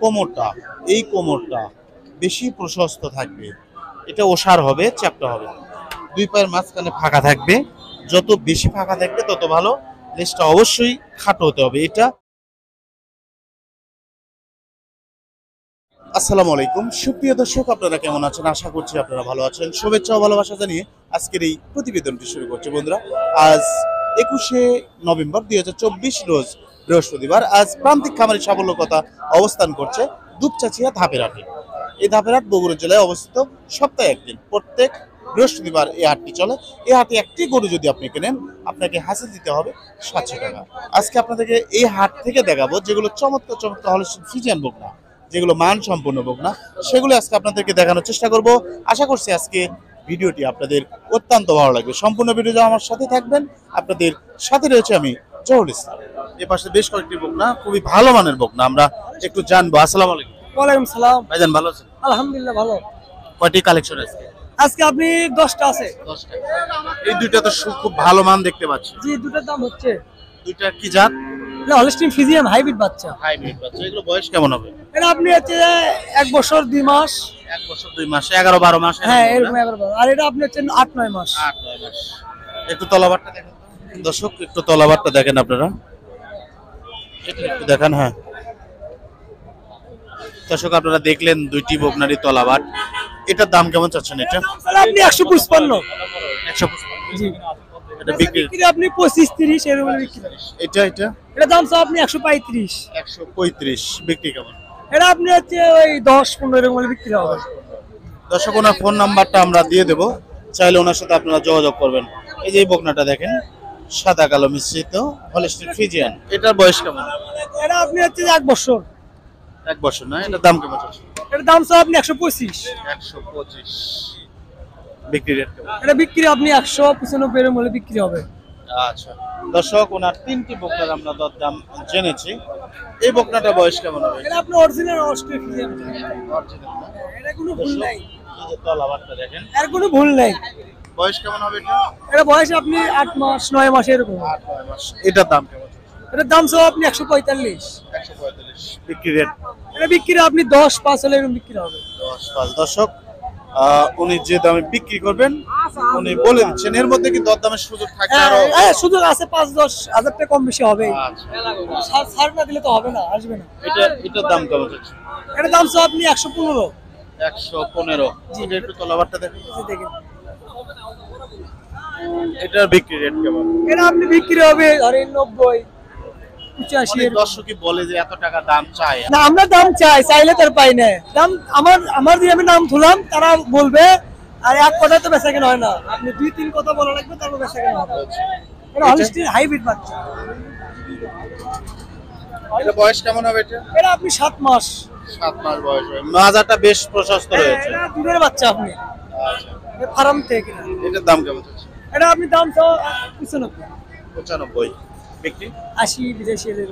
কোমরটা, এই কোমরটা বেশি প্রশস্ত থাকবে, এটা ওষার হবে, চ্যাপ্টা হবে। দুই পায়ের মাঝখানে ফাঁকা থাকবে, যত বেশি ফাঁকা থাকবে তত ভালো। লেজটা অবশ্যই খাটো হতে হবে। এটা আসসালামু আলাইকুম সুপ্রিয় দর্শক, আপনারা কেমন আছেন? আশা করছি আপনারা ভালো আছেন। শুভেচ্ছা ও ভালোবাসা জানিয়ে আজকের এই প্রতিবেদনটি শুরু করছি বন্ধুরা। আজ 21শে নভেম্বর 2024 রোজ বৃহস্পতিবার। আজ প্রান্তিক খামারি সাফল্য কথা অবস্থান করছে দুপচাচিয়া ধাপের হাটে। এই ধাপের হাট বগুড়া জেলায় অবস্থিত। সপ্তাহে একদিন প্রত্যেক বৃহস্পতিবার এই হাটটি চলে। এই হাটে একটি গরু যদি আপনি কেনেন, আপনাকে হাসিল দিতে হবে 700 টাকা। আজকে আপনাদেরকে এই হাট থেকে দেখাবো যেগুলো চমৎকার চমৎকার হলস্টিন ফ্রিজিয়ান বকনা, যেগুলো মান সম্পন্ন বকনা, সেগুলো আজকে আপনাদেরকে দেখানোর চেষ্টা করব। আশা করছি আজকে ভিডিওটি আপনাদের অত্যন্ত ভালো লাগবে। সম্পূর্ণ ভিডিও আমার সাথে থাকবেন। আপনাদের সাথে রয়েছে আমি জহুরুল ইসলাম। এ পাশে বেশ কয়েকটি বকনা, খুবই ভালো মানের বকনা, আমরা একটু জানবো। আসসালামু আলাইকুম। ওয়ালাইকুম সালাম। ভাইজান ভালো আছেন? আলহামদুলিল্লাহ ভালো। কয়টি কালেকশন আছে আজকে আপনি 10টা আছে। 10টা। এই দুইটা তো খুব ভালো মান দেখতে পাচ্ছি। জি, দুটার দাম হচ্ছে। দুইটা কি জাত? এটা হলস্টিন ফ্রিজিয়ান হাইব্রিড বাচ্চা। হাইব্রিড বাচ্চা। এগুলো বয়স কেমন হবে? এটা আপনি হচ্ছে 1 বছর 2 মাস। 1 বছর 2 মাস, 11-12 মাস। হ্যাঁ, এরকম 11 আর এটা আপনি হচ্ছে 8-9 মাস। 8-9 মাস। একটু তলাবারটা দেখেন দর্শক, একটু তলাবারটা দেখেন আপনারা, এটা একটু দেখান। হ্যাঁ দর্শক, আপনারা দেখলেন দুইটি বকনারি তলাবাট। এটার দাম কেমন চাচ্ছেন? এটা আপনি 155। 155। জি। এটা বিক্রি আপনি 25-30 এরকম বিক্রি। এটা এটা এটা দাম স্যার আপনি 135। 135 বিক্রি কেমন? এটা আপনি হচ্ছে ওই 10-15 এরকম বিক্রি হবে। দর্শক, ওনার ফোন নাম্বারটা আমরা দিয়ে দেবো, চাইলে ওনার সাথে আপনারা যোগাযোগ করবেন। এই যে এই বকনাটা দেখেন, সাদা কালো মিশ্রিত হলস্টিন ফ্রিজিয়ান। এটার বয়স কেমন? এটা আপনি হচ্ছে 1 বছর। 1 বছর না? এটার দাম কেমন চাচ্ছেন? এটার দাম স্যার আপনি 125। 125 বিক্রি রেট কেমন? এটা বিক্রি আপনি 195 এর মূল্যে বিক্রি হবে। আচ্ছা দর্শক, ওনার 3টি বকনার আমরা দরদাম জেনেছি। এই বকনাটা বয়স কেমন হবে? এটা আপনি অরিজিনাল অস্ট্রেলিয়ান। অরিজিনাল না? এটা কোনো ভুল নাই। এই যে তলাবারটা দেখেন, এর কোনো ভুল নাই। বয়স কেমন হবে এটা? এটা বয়স আপনি 8 মাস 9 মাস এরকম। 8-9 মাস। এটার দাম কেমন? এটার দাম সব আপনি 145। 145 বিক্রি রেট। এটা বিক্রি আপনি 10-5 হলে এরকম বিক্রি হবে। 10-5। দর্শক, উনি যে দামে বিক্রি করবেন উনি বলে দিচ্ছেন। এর মধ্যে কি দরদামের সুযোগ থাকে? আরো সুযোগ আছে, 5-10 হাজার টাকা কম বেশি হবে। আচ্ছা, ছাড় না দিলে তো হবে না, আসবে না। এটার দাম কেমন হচ্ছে? এটার দাম সব আপনি 115। 115। এটা একটু তলাবারটা দেখেন। দেখেন এটার বিক্রি রেট কেমন? এটা আপনি বিক্রি হবে ধরেন 90-85 এর। দর্শকই বলে যে এত টাকা দাম চায় না, আমরা দাম চাইলে তার পাই না। দাম আমার দিয়ে আমি নাম তুলাম, তারা বলবে। আর এক কথা তো বেচা কেনা হয় না, আপনি 2-3 কথা বলা লাগবে, তারপর বেচা কেনা হবে। এটা হলস্টিন হাইব্রিড বাচ্চা। এটা বয়স কেমন হবে? এটা আপনি 7 মাস। 7 মাস বয়স হবে। মাজাটা বেশ প্রশস্ত রয়েছে। এটা দুধের বাচ্চা আপনি। আচ্ছা, ফার্ম থেকে। এটার দাম কেমন হচ্ছে? এটা আপনি দাম চাও 95। 95 বিক্রি 80-85 এর।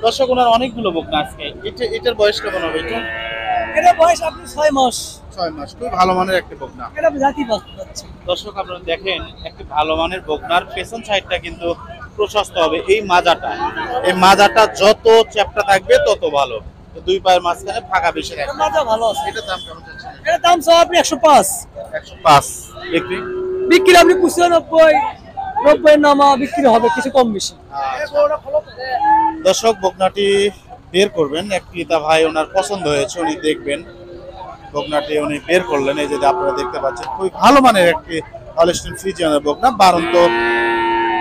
দর্শক, ওনার অনেকগুলো বকনা আজকে। এটার বয়স কেমন হবে? এটা বয়স আপনি 6 মাস। 6 মাস। খুব ভালো মানের একটা বকনা। এটা জাতি বাচ্চা। দর্শক, আপনারা দেখেন একটি ভালো মানের বকনার পেছন সাইডটা কিন্তু প্রশস্ত হবে। এই মাজাটা যত চ্যাপ্টা থাকবে তত ভালো। দুই পায়ের মাঝখানে ফাঁকা বেশি থাকবে। মাজা ভালো আছে। এটার দাম কেমন যাচ্ছে? এটা দাম চাও আপনি 105। 105 বিক্রি। বিক্রি আপনি 95-90 নামা বিক্রি হবে, কিছু কম বেশি। দর্শক, বকনাটি বের করবেন। এক ক্রেতা ভাই, ওনার পছন্দ হয়েছে, উনি দেখবেন। বকনাটি উনি বের করলেন। এই যে আপনারা দেখতে পাচ্ছেন, খুবই ভালো মানের একটি হলস্টিন ফ্রিজিয়ানের বকনা।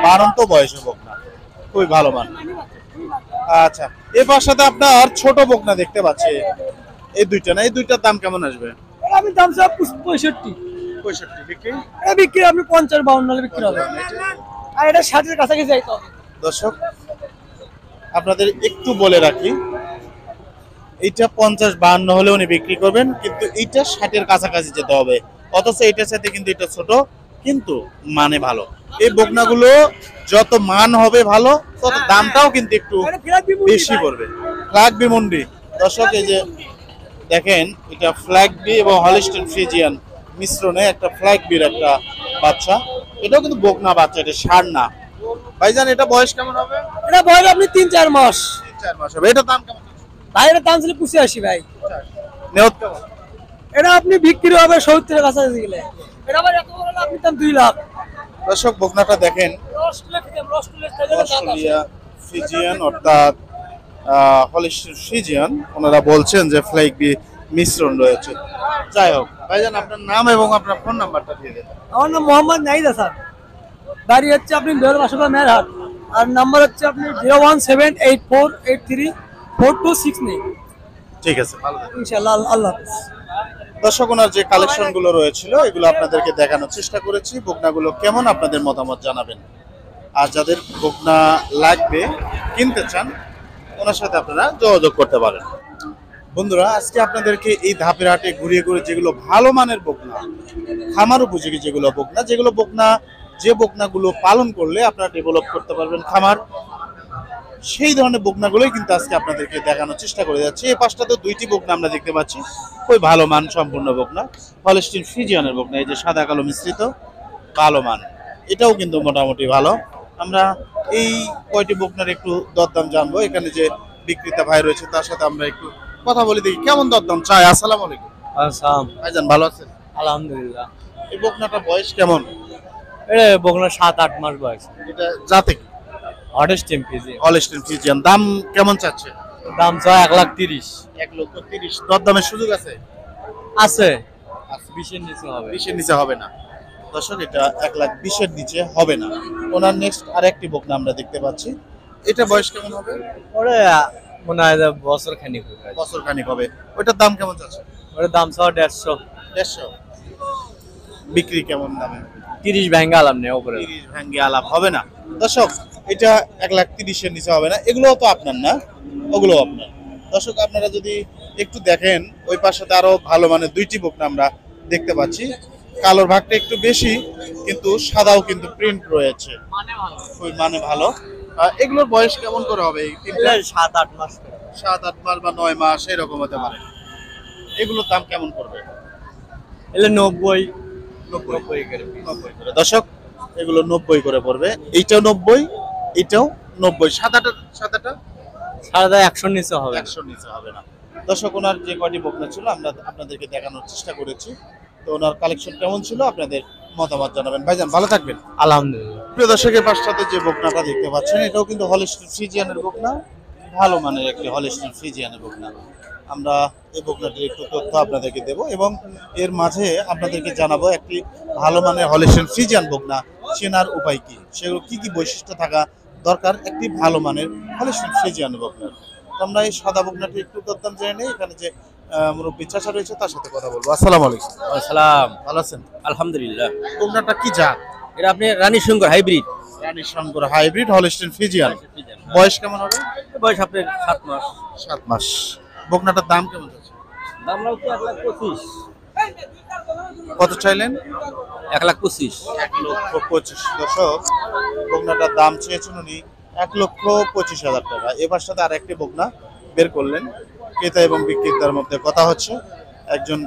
বারন্ত বয়সের বকনা, খুবই ভালো মান। আচ্ছা, এর সাথে আপনার ছোট বকনা দেখতে পাচ্ছি। এই দুইটা না? এই দুইটার দাম কেমন আসবে? এটা আমি দাম চাও 65। 65 বিক্রি। এটা বিক্রি আপনি 50-52 হলে বিক্রি হবে। আর এটা 60 এর কাছাকাছি যাইতে হবে। দর্শক, আপনাদের একটু বলে রাখি, এইটা 50-52 হলে উনি বিক্রি করবেন, কিন্তু এইটা 60-এর কাছাকাছি যেতে হবে। অথচ এইটার সাথে কিন্তু এটা ছোট, কিন্তু মানে ভালো। এই বকনাগুলো যত মান হবে ভালো, তত দামটাও কিন্তু একটু বেশি পড়বে। ফ্ল্যাগ বি মুন্ডি। দর্শক, এই যে দেখেন, এটা ফ্ল্যাগ বি এবং হলস্টিন ফ্রিজিয়ান মিশ্রণে একটা ফ্ল্যাগ বির একটা বাচ্চা। এটাও কিন্তু বকনা বাচ্চা, এটা ষাঁড় না। ভাইজান, এটা বয়স কেমন হবে? এটা বয়স আপনি 3-4 মাস। 3-4 মাস হবে। এটার দাম কেমন? ভাই এর দাম ছিল 85 ভাই। নিয়ত কেমন? এটা আপনি বিক্রি হবে 70 এর কাছাকাছি গেলে। এটা আবার এত বড় না, আপনি দাম 2 লাখ। দর্শক বকনাটা দেখেন, অস্ট্রেলিয়া ফিজিয়ান অর্থাৎ হলিস্টিয়ান ফিজিয়ান, ওনারা বলছেন যে ফ্লাইক বি মিশ্রণ রয়েছে। যাই হোক ভাইজান, আপনার নাম এবং আপনার ফোন নাম্বারটা দিয়ে দেন। আমার নাম মোহাম্মদ নাহিদ হাসান, বাড়ি হচ্ছে আপনি বের বাসা মেরহাট, আর নাম্বার হচ্ছে আপনি 01784834269। ঠিক আছে, ভালো থাকবেন। ইনশাআল্লাহ, আল্লাহ হাফেজ। দর্শক ওনার যে কালেকশন গুলো রয়েছিল এগুলো আপনাদেরকে দেখানোর চেষ্টা করেছি। বকনাগুলো কেমন আপনাদের মতামত জানাবেন, আর যাদের বকনা লাগবে, কিনতে চান, ওনার সাথে আপনারা যোগাযোগ করতে পারেন। বন্ধুরা, আজকে আপনাদেরকে এই ধাপের হাটে ঘুরিয়ে ঘুরিয়ে যেগুলো ভালো মানের বকনা, খামার উপযোগী যেগুলো বকনা, যে বকনাগুলো পালন করলে আপনারা ডেভেলপ করতে পারবেন খামার, সেই ধরনের বকনাগুলোই কিন্তু আজকে আপনাদেরকে দেখানোর চেষ্টা করে যাচ্ছি। এই পাশটাতে দুইটি বকনা আমরা দেখতে পাচ্ছি, ওই ভালো মান সম্পূর্ণ বকনা, হলিস্টিয়ান ফ্রিজিয়ানের বকনা। এই যে সাদা কালো মিশ্রিত, ভালো মান, এটাও কিন্তু মোটামুটি ভালো। আমরা এই কয়টি বকনার একটু দরদাম জানবো। এখানে যে বিক্রেতা ভাই রয়েছে তার সাথে আমরা একটু কথা বলি, দেখি কেমন দরদাম চাই। আসসালামু আলাইকুম। আসসালাম। ভাইজান ভালো আছেন? আলহামদুলিল্লাহ। এই বকনাটার বয়স কেমন? এটা বকনা 7-8 মাস বয়স। এটা জাতে কি? Holstein Friesian. Holstein Friesian. দাম কেমন চাচ্ছে? দাম চাই 1,30,000। 1,30,000। দরদামের সুযোগ আছে? আছে, 20 এর নিচে হবে। 20-এর নিচে হবে না। দর্শক, এটা 1,20,000-এর নিচে হবে না। ওনার নেক্সট আরেকটি বকনা আমরা দেখতে পাচ্ছি। এটা বয়স কেমন হবে? ওরে মনে হয় যে বছর খানিক হবে। বছর খানিক হবে। ওইটার দাম কেমন যাচ্ছে? ওরে দাম চাই 150। 150। বিক্রি কেমন দামে? 30 ভাঙা আলাম নেই উপরে। 30 ভাঙ্গে আলাপ হবে না। দর্শক, এটা 1,30,000-এর নিচে হবে না। এগুলোও তো আপনার না, ওগুলো আপনার। দর্শক, আপনারা যদি একটু দেখেন, ওই পাশে আরো ভালো মানে দুইটি বকনা আমরা দেখতে পাচ্ছি। কালোর ভাগটা একটু বেশি, কিন্তু সাদাও কিন্তু প্রিন্ট রয়েছে, ওই মানে ভালো। এগুলোর বয়স কেমন করে হবে? এই তিনটা 7-8 মাস। 7-8 মাস বা 9 মাস এরকম হতে পারে। এগুলোর দাম কেমন পড়বে? এলে 90 করে। দর্শক, এগুলো 90 করে পড়বে। এইটাও 90, এইটাও 90। সাদাটা 100 নিচে হবে। 100 নিচে হবে না। দর্শক, ওনার যে কয়টি বকনা ছিল আমরা আপনাদেরকে দেখানোর চেষ্টা করেছি। তো ওনার কালেকশন কেমন ছিল আপনাদের মতামত জানাবেন। ভাইজান ভালো থাকবেন। আলহামদুলিল্লাহ। প্রিয় দর্শকের পাশটাতে যে বকনাটা দেখতে পাচ্ছেন, এটাও কিন্তু হলিস্টিয়ান ফ্রিজিয়ানের বকনা, ভালো মানের একটি হলিস্টিয়ান ফ্রিজিয়ানের বকনা। আমরা এই বকনাটির একটু তথ্য আপনাদেরকে দেব এবং এর মাঝে আপনাদেরকে জানাবো একটি ভালো মানের হলিস্টিয়ান ফ্রিজিয়ান বকনা চেনার উপায় কি, সেগুলো কি কি বৈশিষ্ট্য থাকা দরকার একটি ভালো মানের হলিস্টিয়ান ফ্রিজিয়ান বকনার। তো আমরা এই সাদা বকনাটি একটু দরদাম জেনে নেই। এখানে যে মুরব্বী চাচা রয়েছে তার সাথে কথা বলবো। আসসালামু আলাইকুম। আসসালাম। ভালো আছেন? আলহামদুলিল্লাহ। বকনাটা কি জাত? এটা আপনি রানী শঙ্কর হাইব্রিড। রানী শঙ্কর হাইব্রিড হলিস্টিয়ান ফ্রিজিয়ান। বয়স কেমন হবে? বয়স আপনার 7 মাস। 7 মাস। বকনাটার দাম কেমন যাচ্ছে? দাম রাখো 1,25,000। কত চাইলেন? 1,25,000। 1,25,000। দর্শক, বকনাটার দাম চেয়েছেন উনি 1,25,000 টাকা। এবার সাথে আর একটি বকনা বের করলেন। ক্রেতা এবং বিক্রেতার মধ্যে কথা হচ্ছে। একজন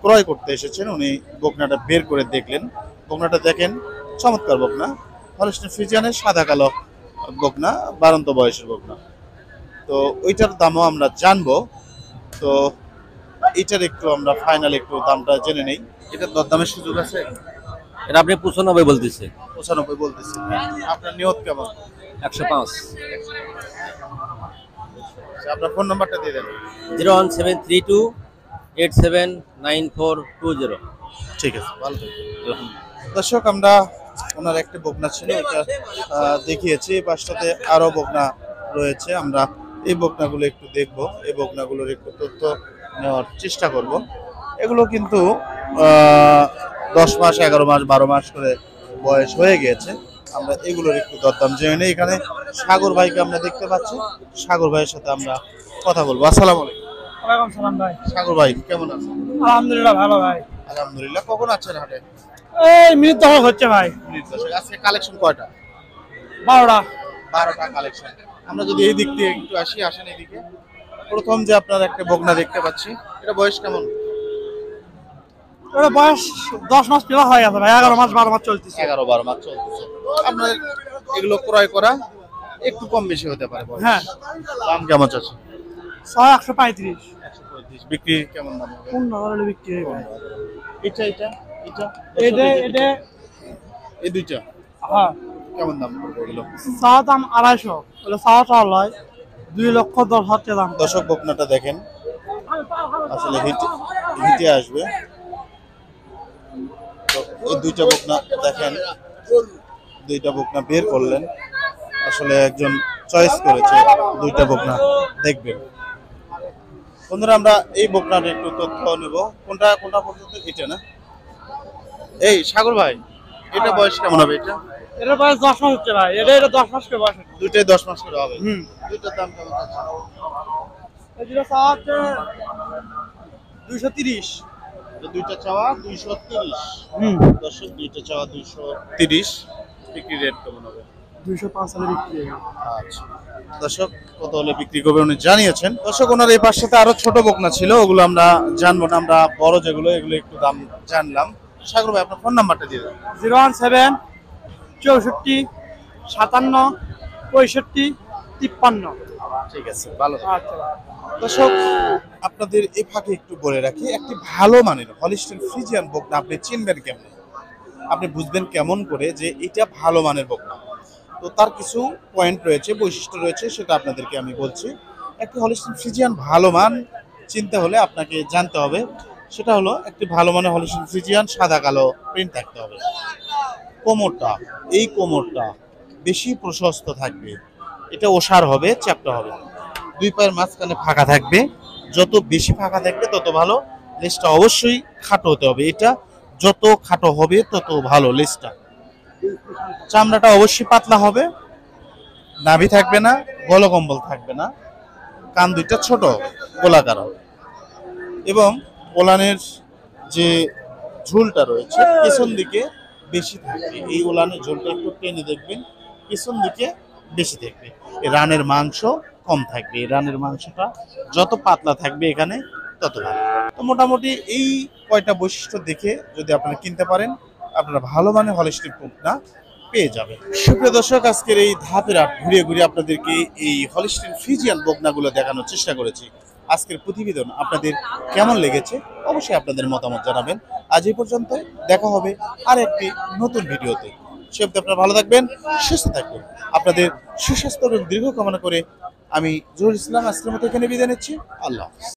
ক্রয় করতে এসেছেন, উনি বকনাটা বের করে দেখলেন। বকনাটা দেখেন, চমৎকার বকনা, হলিস্টিয়ান ফ্রিজিয়ানের সাদা কালো বকনা, 12 বয়সের বকনা। তো ওইটার দামও আমরা জানবো। তো এটার একটু আমরা ফাইনাল একটু দামটা জেনে নেই। এটার দরদামের সুযোগ আছে? এটা আপনি 95 বলতেছে। 95 বলতেছি। আপনার নিয়ত কেমন? 105। আপনার ফোন নাম্বারটা দিয়ে দেন। 01732879420। ঠিক আছে, ভালো থাকবেন। দর্শক, আমরা ওনার একটা বকনা ছিল, এটা দেখিয়েছি। এই পাশটাতে আরো বকনা রয়েছে, আমরা এই বকনাগুলো একটু দেখব, এই বকনাগুলোর একটু তথ্য নেওয়ার চেষ্টা করব। এগুলো কিন্তু 10 মাস, 11 মাস, 12 মাস করে বয়স হয়ে গিয়েছে। আমরা এগুলোর একটু দরদাম জেনে নেই। এখানে সাগর ভাইকে আমরা দেখতে পাচ্ছি, সাগর ভাইয়ের সাথে আমরা কথা বলবো। আসসালামু আলাইকুম। ওয়ালাইকুম সালাম ভাই। সাগর ভাই কেমন আছেন? আলহামদুলিল্লাহ ভালো ভাই। আলহামদুলিল্লাহ। কখন আছেন হাটে? এই মিনিট 10 হচ্ছে ভাই। আজকে কালেকশন কয়টা? 12টা কালেকশন। আমরা যদি এই দিক দিয়ে একটু আসেন এইদিকে। প্রথম যে আপনার একটা বকনা দেখতে পাচ্ছি, এটা বয়স কেমন? ওর বয়স 10 মাস প্লাস হয়ে গেছে ভাই। 11 মাস 12 মাস চলতেছে। 11-12 মাস চলতেছে। আপনার এগুলো ক্রয় করা একটু কম বেশি হতে পারে বয়স। হ্যাঁ। দাম কেমন চাচ্ছে? 135। 135 বিক্রি কেমন দাম হবে? 15 হলে বিক্রি হবে। এটা এটা এটা এটা এটা এই দুইটা হ্যাঁ কেমন দাম পড়বে এগুলো? চাওয়া দাম 250, বলে চাওয়া লয় 2,10,000 টাকা দাম। দর্শক বকনাটা দেখেন আসলে হিটে আসবে। তো এই দুইটা বকনা দেখেন, দুইটা বকনা বের করলেন, আসলে একজন চয়েস করেছে দুইটা বকনা দেখবেন। বন্ধুরা আমরা এই বকনার একটু তথ্য নেব। কোনটা কোনটা পর্যন্ত? এটা না, এই সাগর ভাই এটা বয়স কেমন হবে? এটা বয়স 10 মাস হচ্ছে ভাই। এটা 10 মাস করে বয়স। দুইটাই 10 মাস করে হবে। দুইটার দাম কেমন আছে? এটা চাওয়া হচ্ছে 230। দুইটা চাওয়া 230। দর্শক দুইটা চাওয়া 230। বিক্রি রেট কেমন হবে? 205 হলে বিক্রি হবে। আচ্ছা দর্শক কত হলে বিক্রি করবে উনি জানিয়েছেন। দর্শক ওনার এই পাশে আরো ছোট বকনা ছিল, ওগুলো আমরা জানবো না, আমরা বড় যেগুলো এগুলো একটু দাম জানলাম। সাগর ভাই আপনার ফোন নাম্বারটা দিয়ে দেন। 017 64 57 65 53। ঠিক আছে, ভালো থাকবেন। আচ্ছা দর্শক আপনাদের এই ফাঁকে একটু বলে রাখি, একটি ভালো মানের হলিস্টিন ফ্রিজিয়ান বকনা আপনি চিনবেন কেমন, আপনি বুঝবেন কেমন করে যে এটা ভালো মানের বকনা? তো তার কিছু পয়েন্ট রয়েছে, বৈশিষ্ট্য রয়েছে, সেটা আপনাদেরকে আমি বলছি। একটি হলিস্টিন ফ্রিজিয়ান ভালো মান চিনতে হলে আপনাকে জানতে হবে, সেটা হলো একটি ভালো মানের হলিস্টিন ফ্রিজিয়ান সাদা কালো প্রিন্ট থাকতে হবে। কোমরটা, এই কোমরটা বেশি প্রশস্ত থাকবে, এটা ওষার হবে, চ্যাপ্টা হবে। দুই পায়ের মাঝখানে ফাঁকা থাকবে, যত বেশি ফাঁকা থাকবে তত ভালো। লেজটা অবশ্যই খাটো হতে হবে, এটা যত খাটো হবে তত ভালো লেজটা। চামড়াটা অবশ্যই পাতলা হবে, নাভি থাকবে না, গলকম্বল থাকবে না, কান দুইটা ছোট গোলাকার হবে, এবং ওলানের যে ঝুলটা রয়েছে পেছন দিকে বেশি থাকবে। এই ওলানের ঝুলটা একটু টেনে দেখবেন, পেছন দিকে বেশি থাকবে। এই রানের মাংস কম থাকবে, এই রানের মাংসটা যত পাতলা থাকবে এখানে তত ভালো। তো মোটামুটি এই কয়টা বৈশিষ্ট্য দেখে যদি আপনারা কিনতে পারেন, আপনারা ভালো মানের হলিস্টিন বকনা পেয়ে যাবেন। সুপ্রিয় দর্শক, আজকের এই ধাপের হাট ঘুরিয়ে ঘুরিয়ে আপনাদেরকে এই হলিস্টিন ফ্রিজিয়ান বকনাগুলো দেখানোর চেষ্টা করেছি। আজকের প্রতিবেদন আপনাদের কেমন লেগেছে অবশ্যই আপনাদের মতামত জানাবেন। আজ এই পর্যন্ত, দেখা হবে আর একটি নতুন ভিডিওতে। সে অবধি আপনারা ভালো থাকবেন, সুস্থ থাকবেন। আপনাদের সুস্বাস্থ্য এবং দীর্ঘ কামনা করে আমি জহুরুল ইসলাম আজকের মতো এখানে বিদায় নিচ্ছি। আল্লাহ হাফেজ।